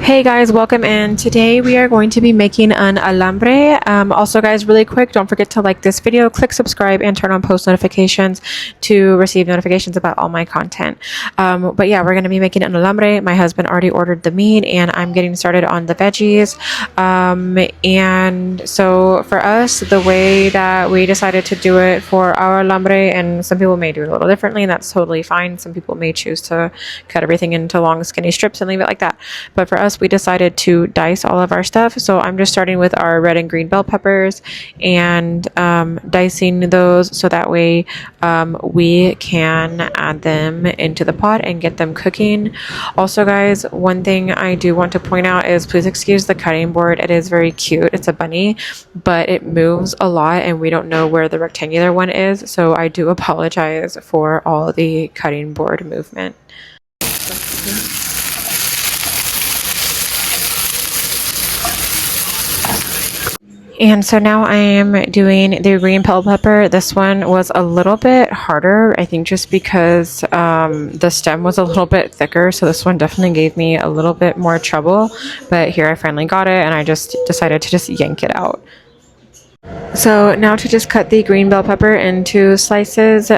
Hey guys, welcome in. Today we are going to be making an alambre. Also guys, really quick, don't forget to like this video, click subscribe, and turn on post notifications to receive notifications about all my content. But yeah, we're going to be making an alambre. My husband already ordered the meat and I'm getting started on the veggies. And so for us, the way that we decided to do it for our alambre, and some people may do it a little differently, and that's totally fine. Some people may choose to cut everything into long skinny strips and leave it like that. But for us, we decided to dice all of our stuff. So I'm just starting with our red and green bell peppers and dicing those so that way we can add them into the pot and get them cooking. Also guys, one thing I do want to point out is please excuse the cutting board. It is very cute. It's a bunny, but it moves a lot and we don't know where the rectangular one is. So I do apologize for all the cutting board movement. And so now I am doing the green bell pepper. This one was a little bit harder, I think just because the stem was a little bit thicker. So this one definitely gave me a little bit more trouble. But here I finally got it and I just decided to just yank it out. So now to just cut the green bell pepper into slices.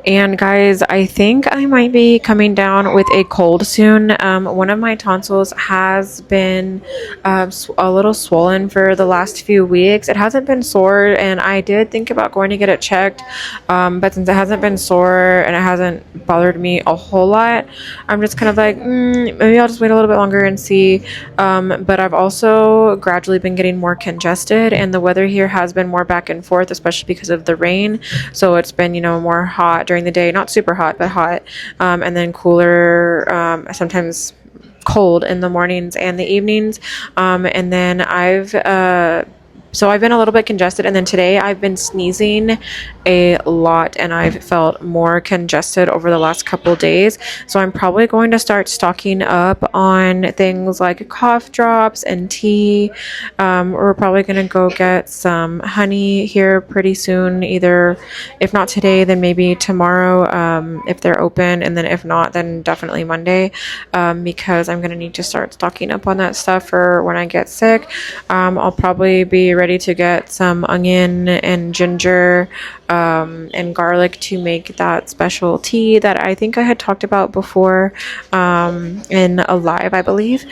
And guys, I think I might be coming down with a cold soon. One of my tonsils has been a little swollen for the last few weeks. It hasn't been sore, and I did think about going to get it checked. But since it hasn't been sore and it hasn't bothered me a whole lot, I'm just kind of like, maybe I'll just wait a little bit longer and see. But I've also gradually been getting more congested, and the weather here has been more back and forth, especially because of the rain. So it's been, more hot during the day, not super hot, but hot, and then cooler, sometimes cold in the mornings and the evenings. And then I've been a little bit congested, and then today I've been sneezing a lot and I've felt more congested over the last couple days. So I'm probably going to start stocking up on things like cough drops and tea. We're probably going to go get some honey here pretty soon, either if not today, then maybe tomorrow, if they're open, and then if not, then definitely Monday, because I'm going to need to start stocking up on that stuff for when I get sick. I'll probably be ready to get some onion and ginger and garlic to make that special tea that I think I had talked about before in a live, I believe.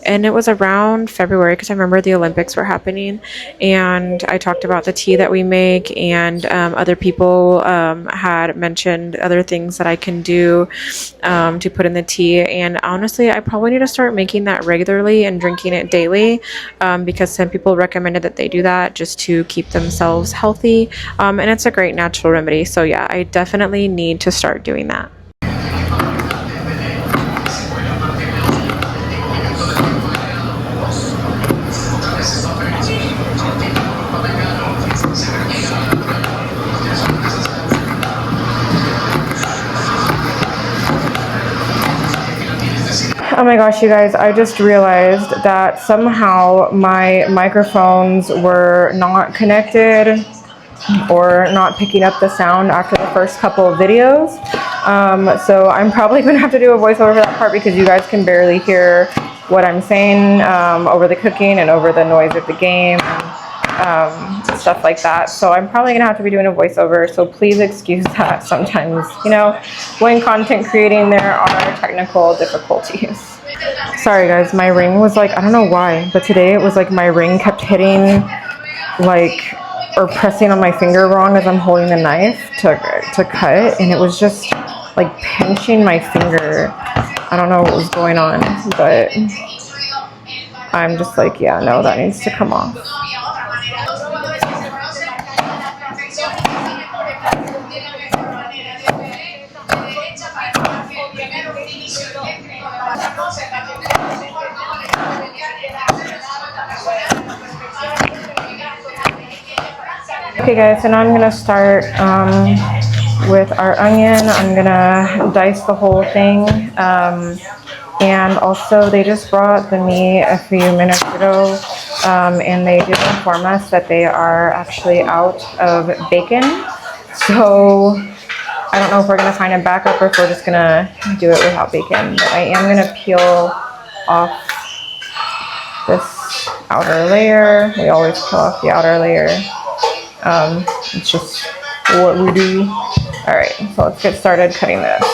And it was around February because I remember the Olympics were happening, and I talked about the tea that we make, and other people had mentioned other things that I can do to put in the tea. And honestly, I probably need to start making that regularly and drinking it daily, because some people recommended that they do that just to keep themselves healthy, and it's a great natural remedy. So yeah, I definitely need to start doing that. Oh my gosh, you guys, I just realized that somehow my microphones were not connected or not picking up the sound after the first couple of videos. So I'm probably going to have to do a voiceover for that part because you guys can barely hear what I'm saying over the cooking and over the noise of the game. Stuff like that. So I'm probably gonna have to be doing a voiceover, so please excuse that. Sometimes, when content creating there are technical difficulties. Sorry guys, my ring was like, I don't know why, but today it was like my ring kept hitting or pressing on my finger wrong as I'm holding the knife to cut, and it was just like pinching my finger. I don't know what was going on, but I'm just like, yeah, no, that needs to come off. Okay guys, so now I'm gonna start with our onion. I'm gonna dice the whole thing, and also they just brought the meat a few minutes ago, and they did inform us that they are actually out of bacon. So I don't know if we're gonna find a backup or if we're just gonna do it without bacon, but I am gonna peel off this outer layer. We always peel off the outer layer. It's just what we do. All right, so let's get started cutting this.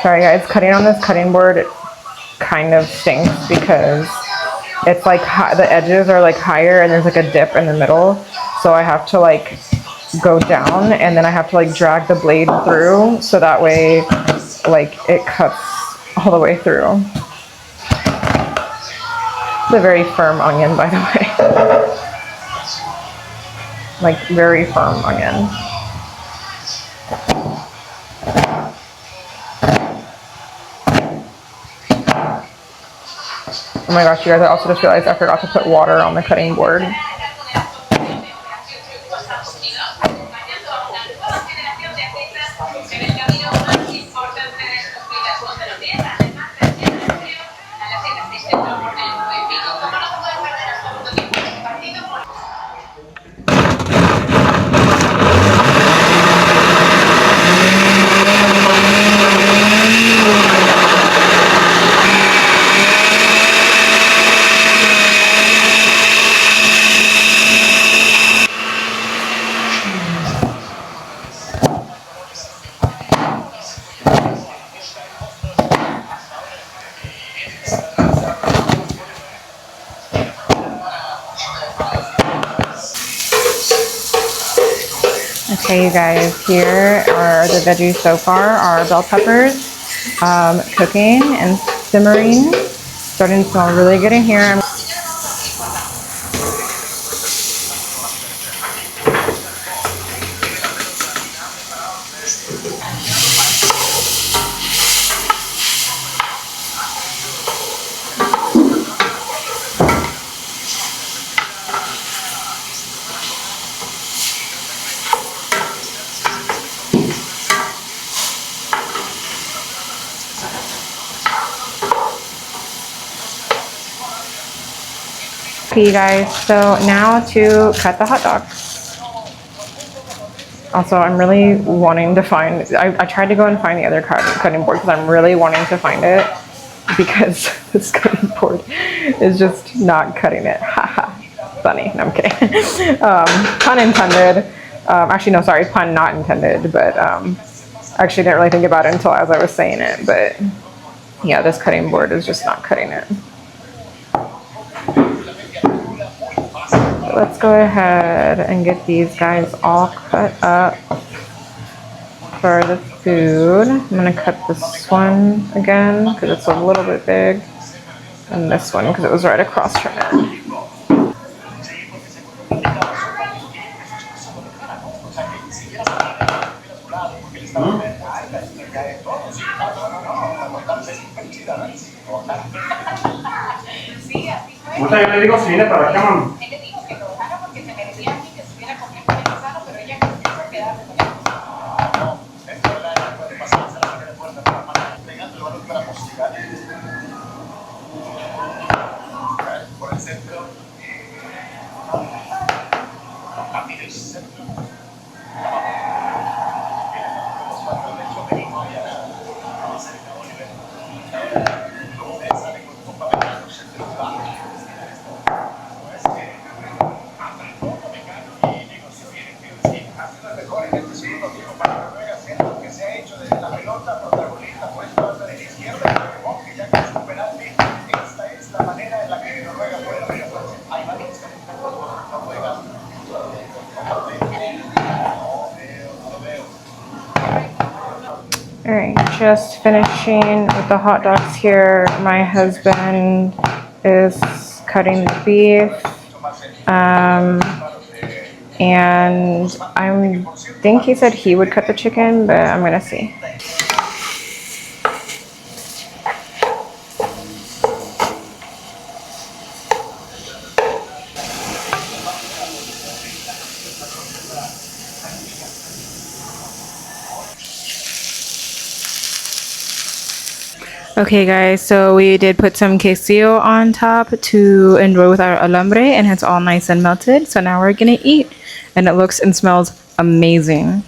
Sorry guys, cutting on this cutting board kind of stinks because it's like the edges are like higher and there's like a dip in the middle. So I have to like go down and then I have to like drag the blade through so that way like it cuts all the way through. It's a very firm onion, by the way. Like very firm onion. Oh my gosh, you guys, I also just realized I forgot to put water on the cutting board. Okay, you guys, here are the veggies so far. Our bell peppers cooking and simmering. Starting to smell really good in here. Okay, you guys, so now to cut the hot dogs. Also, I'm really wanting to find, I tried to go and find the other cutting board because I'm really wanting to find it because this cutting board is just not cutting it. Haha, funny, no, I'm kidding. Pun intended. Actually, no, sorry, pun not intended, but actually didn't really think about it until as I was saying it, but yeah, this cutting board is just not cutting it. Let's go ahead and get these guys all cut up for the food. I'm gonna cut this one again because it's a little bit big, and this one because it was right across from it. All right, just finishing with the hot dogs here. My husband is cutting the beef, and I think he said he would cut the chicken, but I'm gonna see. Okay, guys, so we did put some quesillo on top to enjoy with our alambre, and it's all nice and melted. So now we're gonna eat, and it looks and smells amazing.